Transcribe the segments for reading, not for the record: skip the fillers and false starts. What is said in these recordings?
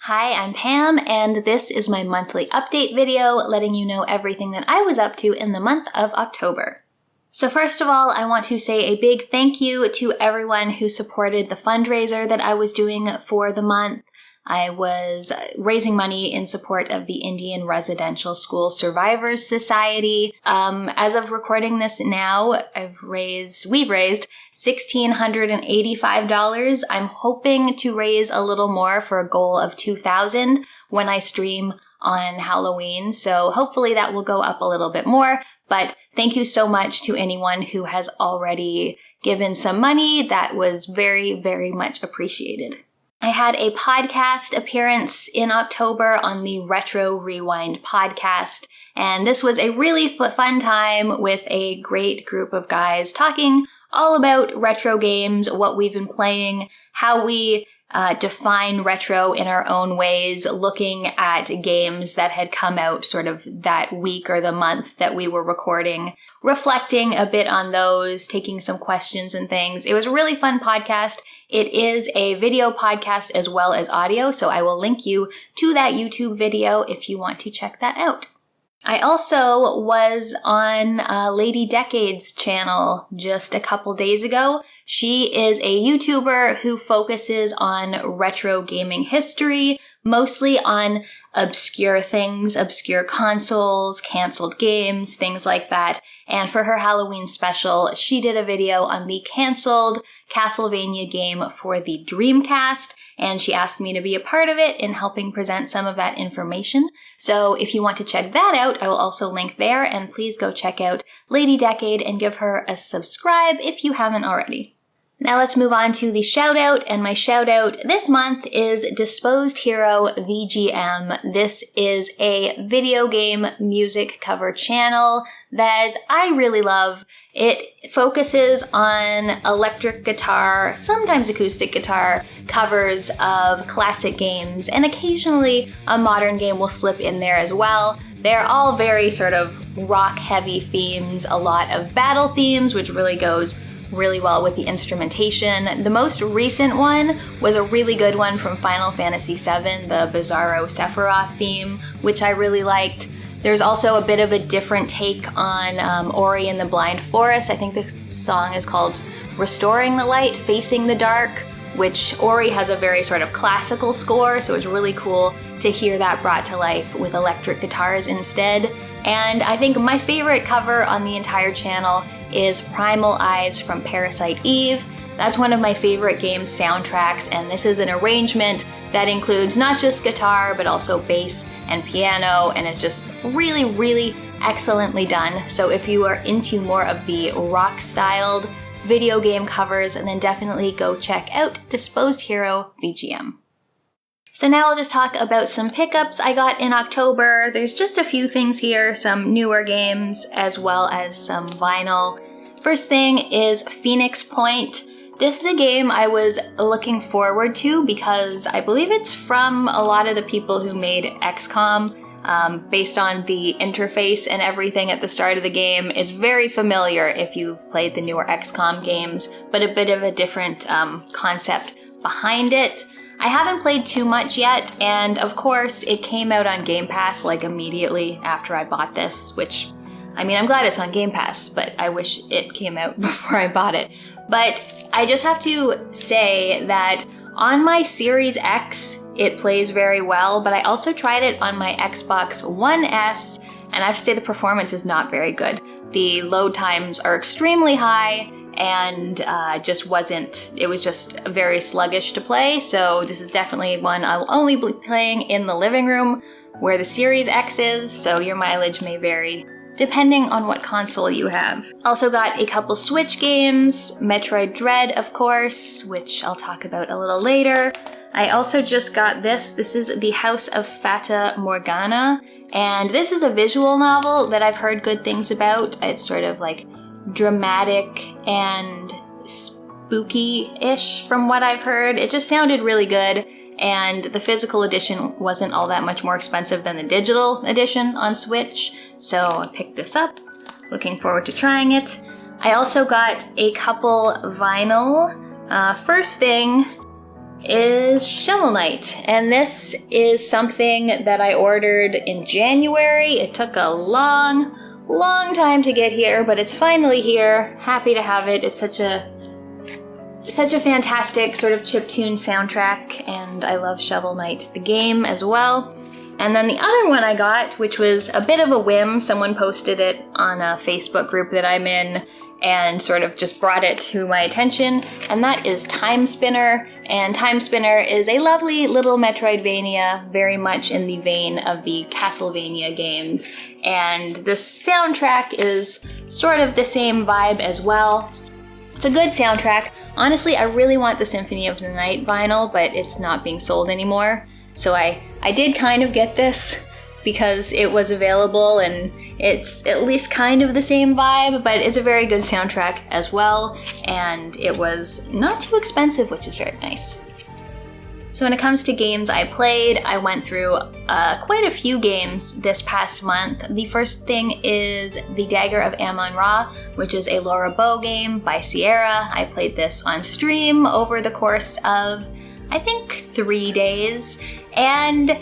Hi, I'm Pam, and this is my monthly update video letting you know everything that I was up to in the month of October. So first of all, I want to say a big thank you to everyone who supported the fundraiser that I was doing for the month. I was raising money in support of the Indian Residential School Survivors Society. As of recording this now, we've raised $1,685. I'm hoping to raise a little more for a goal of $2,000 when I stream on Halloween. So hopefully that will go up a little bit more. But thank you so much to anyone who has already given some money. That was very, very much appreciated. I had a podcast appearance in October on the Retro Rewind podcast, and this was a really fun time with a great group of guys talking all about retro games, what we've been playing, how we define retro in our own ways, looking at games that had come out sort of that week or the month that we were recording, reflecting a bit on those, taking some questions and things. It was a really fun podcast. It is a video podcast as well as audio, so I will link you to that YouTube video if you want to check that out. I also was on Lady Decade's channel just a couple days ago. She is a YouTuber who focuses on retro gaming history, mostly on obscure things, obscure consoles, canceled games, things like that. And for her Halloween special, she did a video on the canceled Castlevania game for the Dreamcast, and she asked me to be a part of it in helping present some of that information. So if you want to check that out, I will also link there, and please go check out Lady Decade and give her a subscribe if you haven't already. Now let's move on to the shout out, and my shout out this month is DisposedHeroVGM. This is a video game music cover channel that I really love. It focuses on electric guitar, sometimes acoustic guitar, covers of classic games, and occasionally a modern game will slip in there as well. They're all very sort of rock-heavy themes, a lot of battle themes, which really goes really well with the instrumentation. The most recent one was a really good one from Final Fantasy VII, the Bizarro Sephiroth theme, which I really liked. There's also a bit of a different take on Ori and the Blind Forest. I think the song is called Restoring the Light, Facing the Dark, which Ori has a very sort of classical score, so it's really cool to hear that brought to life with electric guitars instead. And I think my favorite cover on the entire channel is Primal Eyes from Parasite Eve. That's one of my favorite game soundtracks, and this is an arrangement that includes not just guitar, but also bass and piano, and it's just really, really excellently done. So if you are into more of the rock-styled video game covers, then definitely go check out DisposedHeroVGM. So now I'll just talk about some pickups I got in October. There's just a few things here, some newer games as well as some vinyl. First thing is Phoenix Point. This is a game I was looking forward to because I believe it's from a lot of the people who made XCOM. Based on the interface and everything at the start of the game, it's very familiar if you've played the newer XCOM games, but a bit of a different concept behind it. I haven't played too much yet, and of course it came out on Game Pass like immediately after I bought this, which, I mean, I'm glad it's on Game Pass, but I wish it came out before I bought it. But I just have to say that on my Series X, it plays very well, but I also tried it on my Xbox One S, and I have to say the performance is not very good. The load times are extremely high, and it was just very sluggish to play, so this is definitely one I'll only be playing in the living room where the Series X is, so your mileage may vary depending on what console you have. Also got a couple Switch games, Metroid Dread, of course, which I'll talk about a little later. I also just got this. This is The House of Fata Morgana, and this is a visual novel that I've heard good things about. It's sort of like dramatic and spooky-ish from what I've heard. It just sounded really good, and the physical edition wasn't all that much more expensive than the digital edition on Switch, so I picked this up. Looking forward to trying it. I also got a couple vinyl. First thing is Shovel Knight, and this is something that I ordered in January. It took a long time to get here, but it's finally here. Happy to have it. It's such a fantastic sort of chiptune soundtrack, and I love Shovel Knight, the game, as well. And then the other one I got, which was a bit of a whim, someone posted it on a Facebook group that I'm in, and sort of just brought it to my attention, and that is Timespinner. And Timespinner is a lovely little Metroidvania, very much in the vein of the Castlevania games. And the soundtrack is sort of the same vibe as well. It's a good soundtrack. Honestly, I really want the Symphony of the Night vinyl, but it's not being sold anymore. So I did kind of get this because it was available, and it's at least kind of the same vibe, but it's a very good soundtrack as well, and it was not too expensive, which is very nice. So when it comes to games I played, I went through quite a few games this past month. The first thing is the Dagger of Amon Ra, which is a Laura Bow game by Sierra. I played this on stream over the course of, I think, 3 days, and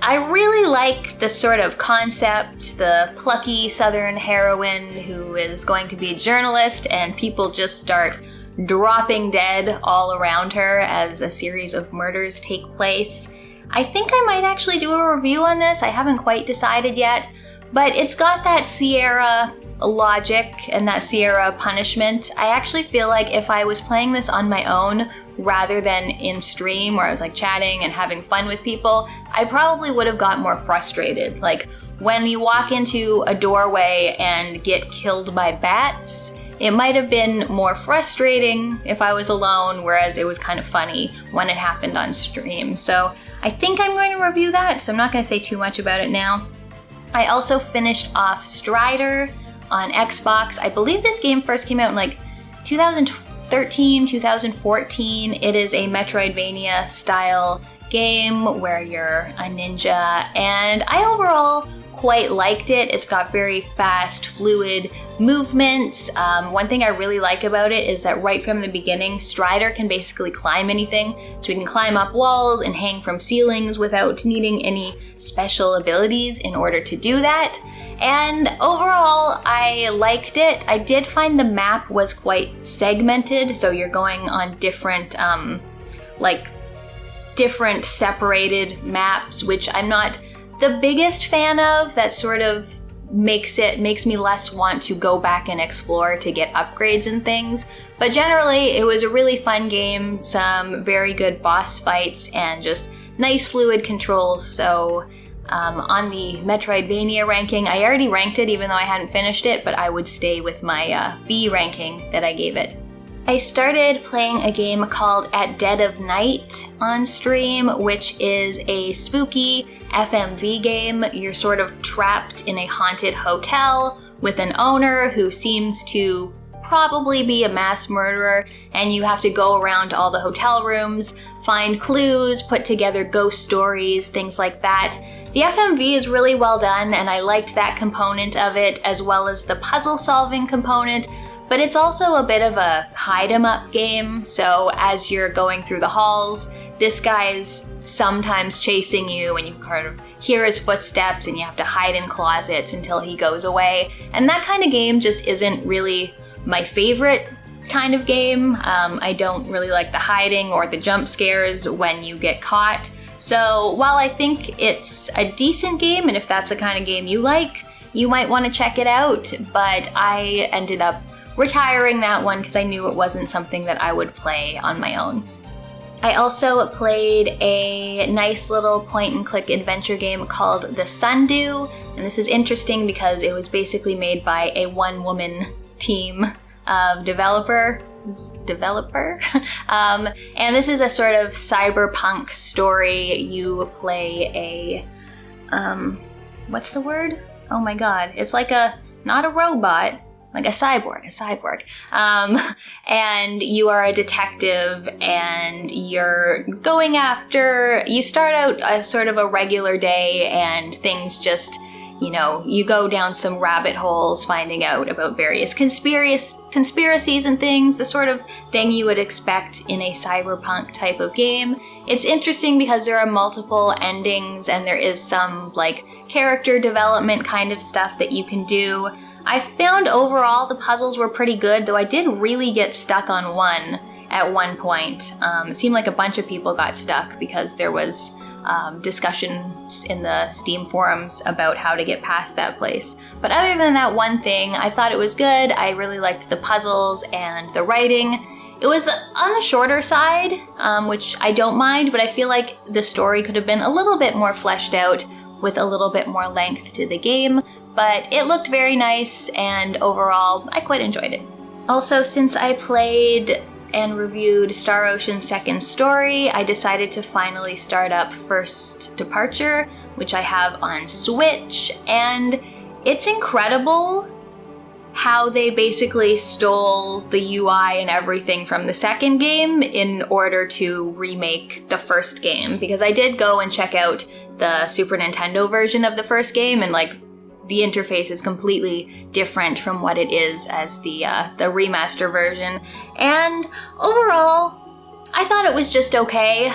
I really like the sort of concept, the plucky southern heroine who is going to be a journalist, and people just start dropping dead all around her as a series of murders take place. I think I might actually do a review on this. I haven't quite decided yet, but it's got that Sierra logic and that Sierra punishment. I actually feel like if I was playing this on my own rather than in stream where I was like chatting and having fun with people, I probably would have got more frustrated. Like when you walk into a doorway and get killed by bats, it might have been more frustrating if I was alone, whereas it was kind of funny when it happened on stream. So I think I'm going to review that, so I'm not going to say too much about it now. I also finished off Strider on Xbox. I believe this game first came out in like 2013, 2014. It is a Metroidvania style game where you're a ninja, and I overall quite liked it. It's got very fast, fluid movements. One thing I really like about it is that right from the beginning, Strider can basically climb anything. So we can climb up walls and hang from ceilings without needing any special abilities in order to do that. And overall, I liked it. I did find the map was quite segmented, so you're going on different, different separated maps, which I'm not the biggest fan of. That sort of makes me less want to go back and explore to get upgrades and things. But generally, it was a really fun game, some very good boss fights, and just nice fluid controls. So on the Metroidvania ranking, I already ranked it even though I hadn't finished it, but I would stay with my B ranking that I gave it. I started playing a game called At Dead of Night on stream, which is a spooky FMV game. You're sort of trapped in a haunted hotel with an owner who seems to probably be a mass murderer, and you have to go around all the hotel rooms, find clues, put together ghost stories, things like that. The FMV is really well done, and I liked that component of it, as well as the puzzle-solving component, but it's also a bit of a hide-em-up game, so as you're going through the halls, this guy's sometimes chasing you, and you kind of hear his footsteps, and you have to hide in closets until he goes away, and that kind of game just isn't really my favorite kind of game. I don't really like the hiding or the jump scares when you get caught. So while I think it's a decent game, and if that's the kind of game you like, you might want to check it out, but I ended up retiring that one because I knew it wasn't something that I would play on my own. I also played a nice little point-and-click adventure game called The Sundew, and this is interesting because it was basically made by a one-woman team of developer, and this is a sort of cyberpunk story. You play a, what's the word? Oh my god, it's like not a robot, like a cyborg. And you are a detective, and you're going after, you start out as sort of a regular day, and things just, you go down some rabbit holes finding out about various conspiracies conspiracies and things, the sort of thing you would expect in a cyberpunk type of game. It's interesting because there are multiple endings and there is some like character development kind of stuff that you can do. I found overall the puzzles were pretty good, though I did really get stuck on one at one point. It seemed like a bunch of people got stuck because there was discussions in the Steam forums about how to get past that place. But other than that one thing, I thought it was good. I really liked the puzzles and the writing. It was on the shorter side, which I don't mind, but I feel like the story could have been a little bit more fleshed out with a little bit more length to the game. But it looked very nice, and overall, I quite enjoyed it. Also, since I played and reviewed Star Ocean Second Story, I decided to finally start up First Departure, which I have on Switch, and it's incredible how they basically stole the UI and everything from the second game in order to remake the first game, because I did go and check out the Super Nintendo version of the first game, and like the interface is completely different from what it is as the remaster version. And overall, I thought it was just okay.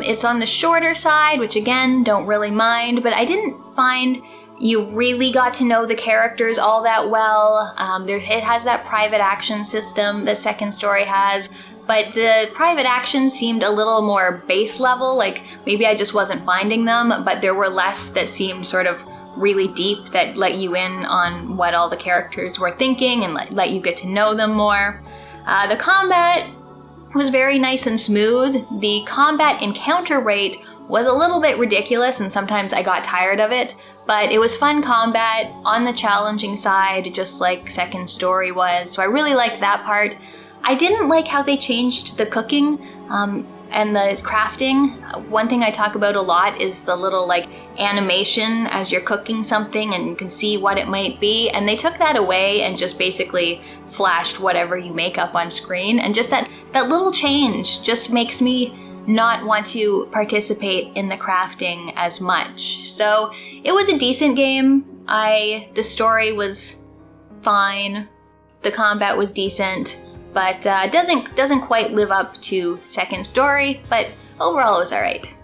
It's on the shorter side, which again, don't really mind, but I didn't find you really got to know the characters all that well. It has that private action system the Second Story has, but the private actions seemed a little more base level, like maybe I just wasn't finding them, but there were less that seemed sort of really deep that let you in on what all the characters were thinking and let you get to know them more. The combat was very nice and smooth. The combat encounter rate was a little bit ridiculous and sometimes I got tired of it, but it was fun combat on the challenging side, just like Second Story was, so I really liked that part. I didn't like how they changed the cooking and the crafting. One thing I talk about a lot is the little like animation as you're cooking something and you can see what it might be, and they took that away and just basically flashed whatever you make up on screen, and just that little change just makes me not want to participate in the crafting as much. So it was a decent game. The story was fine, the combat was decent, but doesn't quite live up to Second Story, but overall it was alright.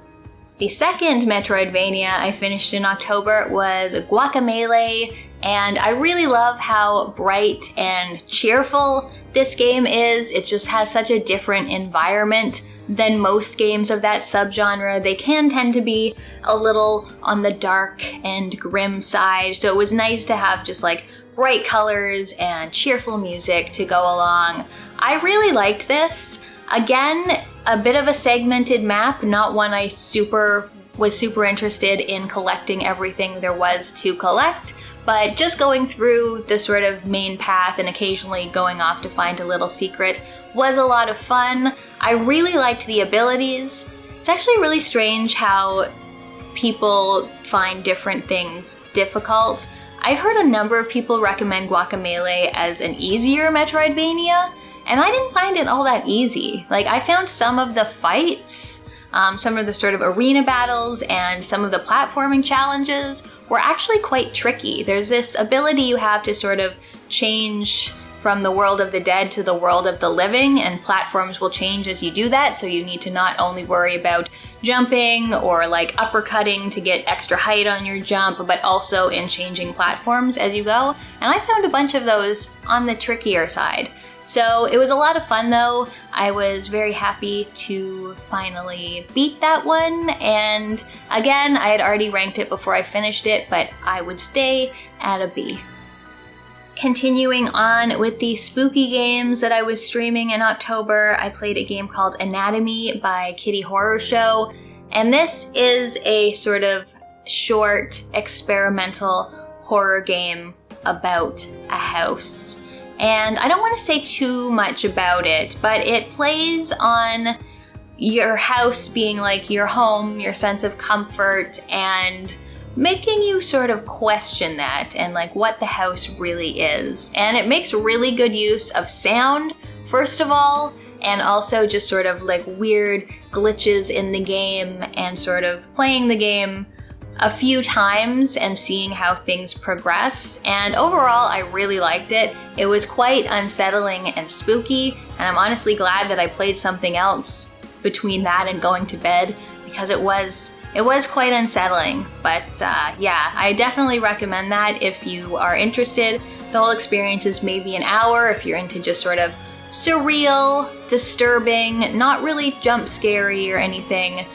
The second Metroidvania I finished in October was Guacamelee, and I really love how bright and cheerful this game is. It just has such a different environment than most games of that subgenre. They can tend to be a little on the dark and grim side, so it was nice to have just like bright colors and cheerful music to go along. I really liked this. Again, a bit of a segmented map, not one I was super interested in collecting everything there was to collect, but just going through the sort of main path and occasionally going off to find a little secret was a lot of fun. I really liked the abilities. It's actually really strange how people find different things difficult. I heard a number of people recommend Guacamelee as an easier Metroidvania, and I didn't find it all that easy. Like, I found some of the fights, some of the sort of arena battles, and some of the platforming challenges were actually quite tricky. There's this ability you have to sort of change from the world of the dead to the world of the living, and platforms will change as you do that, so you need to not only worry about jumping or like uppercutting to get extra height on your jump, but also in changing platforms as you go. And I found a bunch of those on the trickier side. So it was a lot of fun though. I was very happy to finally beat that one, and again, I had already ranked it before I finished it, but I would stay at a B. Continuing on with the spooky games that I was streaming in October, I played a game called Anatomy by Kitty Horror Show, and this is a sort of short experimental horror game about a house. And I don't want to say too much about it, but it plays on your house being like your home, your sense of comfort, and making you sort of question that and like what the house really is. And it makes really good use of sound, first of all, and also just sort of like weird glitches in the game and sort of playing the game a few times and seeing how things progress, and overall I really liked it. It was quite unsettling and spooky, and I'm honestly glad that I played something else between that and going to bed, because it was quite unsettling. But yeah, I definitely recommend that if you are interested. The whole experience is maybe an hour if you're into just sort of surreal, disturbing, not really jump scary or anything,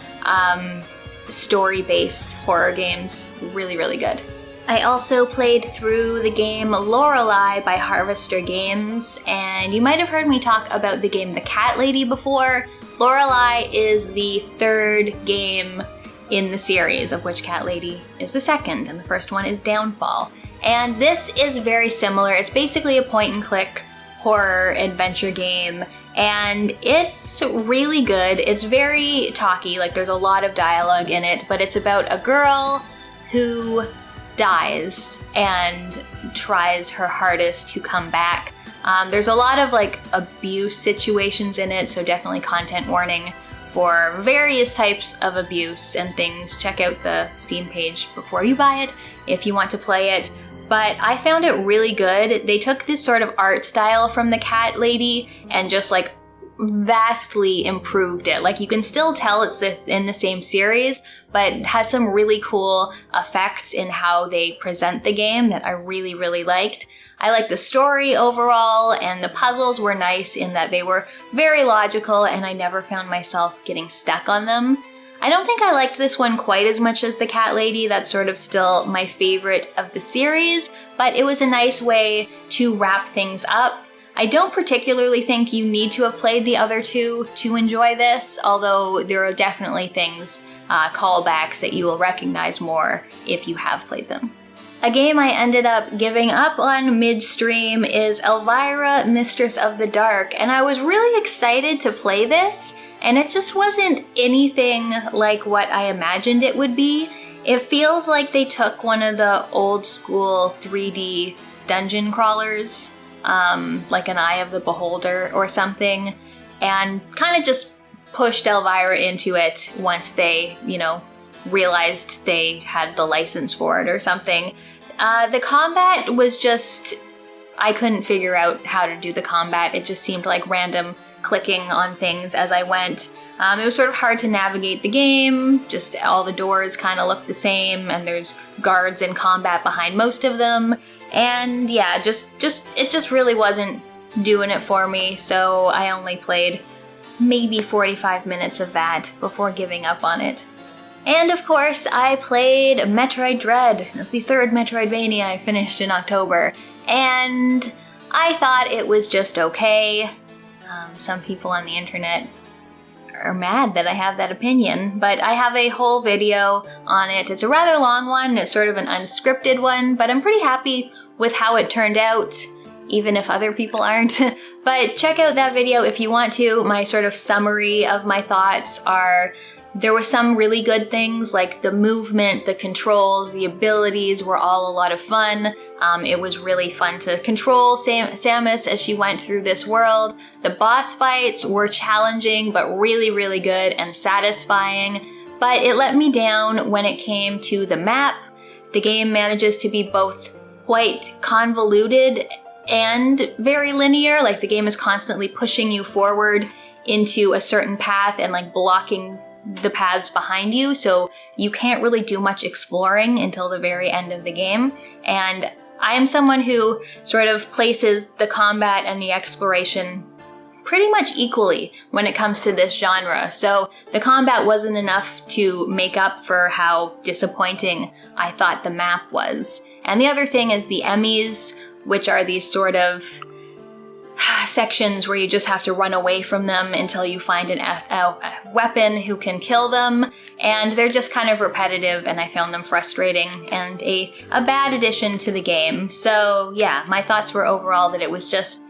story-based horror games. Really, really good. I also played through the game Lorelai by Harvester Games, and you might have heard me talk about the game The Cat Lady before. Lorelai is the third game in the series, of which Cat Lady is the second, and the first one is Downfall. And this is very similar. It's basically a point-and-click horror adventure game, and it's really good. It's very talky, like there's a lot of dialogue in it, but it's about a girl who dies and tries her hardest to come back. There's a lot of like abuse situations in it, so definitely content warning for various types of abuse and things. Check out the Steam page before you buy it if you want to play it. But I found it really good. They took this sort of art style from The Cat Lady and just like vastly improved it. Like you can still tell it's in the same series, but it has some really cool effects in how they present the game that I really, really liked. I liked the story overall, and the puzzles were nice in that they were very logical and I never found myself getting stuck on them. I don't think I liked this one quite as much as The Cat Lady. That's sort of still my favorite of the series, but it was a nice way to wrap things up. I don't particularly think you need to have played the other two to enjoy this, although there are definitely things, callbacks that you will recognize more if you have played them. A game I ended up giving up on midstream is Elvira, Mistress of the Dark, and I was really excited to play this, and it just wasn't anything like what I imagined it would be. It feels like they took one of the old school 3D dungeon crawlers, like an Eye of the Beholder or something, and kind of just pushed Elvira into it once they, realized they had the license for it or something. The combat was just, I couldn't figure out how to do the combat. It just seemed like random clicking on things as I went. It was sort of hard to navigate the game, just all the doors kind of look the same, and there's guards in combat behind most of them. And yeah, it just really wasn't doing it for me, so I only played maybe 45 minutes of that before giving up on it. And of course, I played Metroid Dread. It's the third Metroidvania I finished in October, and I thought it was just okay. Some people on the internet are mad that I have that opinion, but I have a whole video on it. It's a rather long one, it's sort of an unscripted one, but I'm pretty happy with how it turned out, even if other people aren't. But check out that video if you want to. My sort of summary of my thoughts are, there were some really good things, like the movement, the controls, the abilities were all a lot of fun. It was really fun to control Samus as she went through this world. The boss fights were challenging, but really, really good and satisfying. But it let me down when it came to the map. The game manages to be both quite convoluted and very linear. Like the game is constantly pushing you forward into a certain path and like blocking the paths behind you, so you can't really do much exploring until the very end of the game. And I am someone who sort of places the combat and the exploration pretty much equally when it comes to this genre, so the combat wasn't enough to make up for how disappointing I thought the map was. And the other thing is the Emmys, which are these sort of sections where you just have to run away from them until you find a weapon who can kill them, and they're just kind of repetitive, and I found them frustrating and a bad addition to the game. So yeah, my thoughts were overall that it was just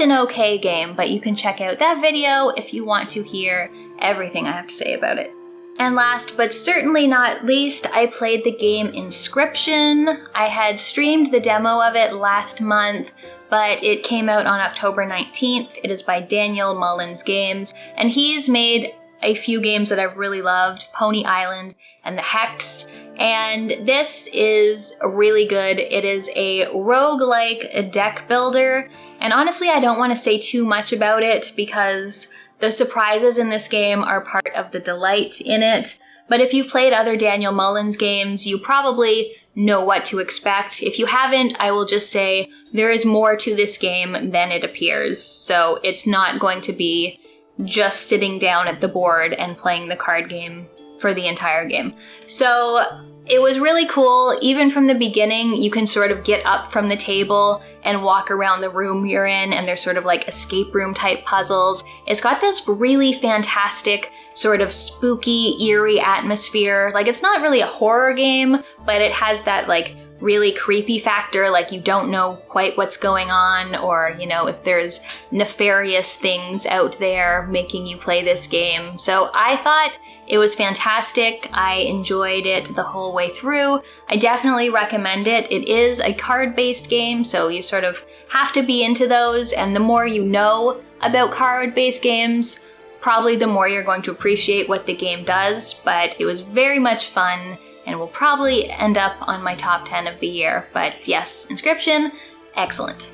an okay game, but you can check out that video if you want to hear everything I have to say about it. And last but certainly not least, I played the game Inscryption. I had streamed the demo of it last month, but it came out on October 19th. It is by Daniel Mullins Games, and he's made a few games that I've really loved, Pony Island and the Hex. And this is really good. It is a roguelike deck builder. And honestly, I don't want to say too much about it because the surprises in this game are part of the delight in it. But if you've played other Daniel Mullins games, you probably know what to expect. If you haven't, I will just say there is more to this game than it appears. So it's not going to be just sitting down at the board and playing the card game for the entire game. So it was really cool. Even from the beginning, you can sort of get up from the table and walk around the room you're in, and there's sort of like escape room type puzzles. It's got this really fantastic sort of spooky, eerie atmosphere. Like, it's not really a horror game, but it has that like really creepy factor, like you don't know quite what's going on, or, you know, if there's nefarious things out there making you play this game. So I thought it was fantastic. I enjoyed it the whole way through. I definitely recommend it. It is a card-based game, so you sort of have to be into those, and the more you know about card-based games, probably the more you're going to appreciate what the game does. But it was very much fun, and will probably end up on my top 10 of the year. But yes, Inscryption, excellent.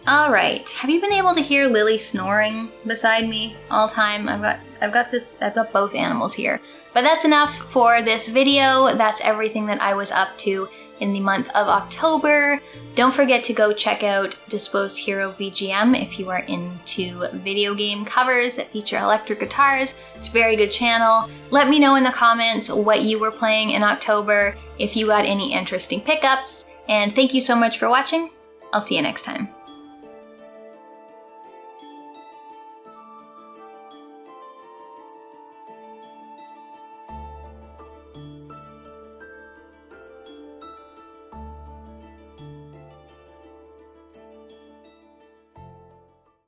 All right, have you been able to hear Lily snoring beside me all time? I've got both animals here. But that's enough for this video. That's everything that I was up to in the month of October. Don't forget to go check out DisposedHeroVGM if you are into video game covers that feature electric guitars. It's a very good channel. Let me know in the comments what you were playing in October, if you got any interesting pickups, and thank you so much for watching. I'll see you next time.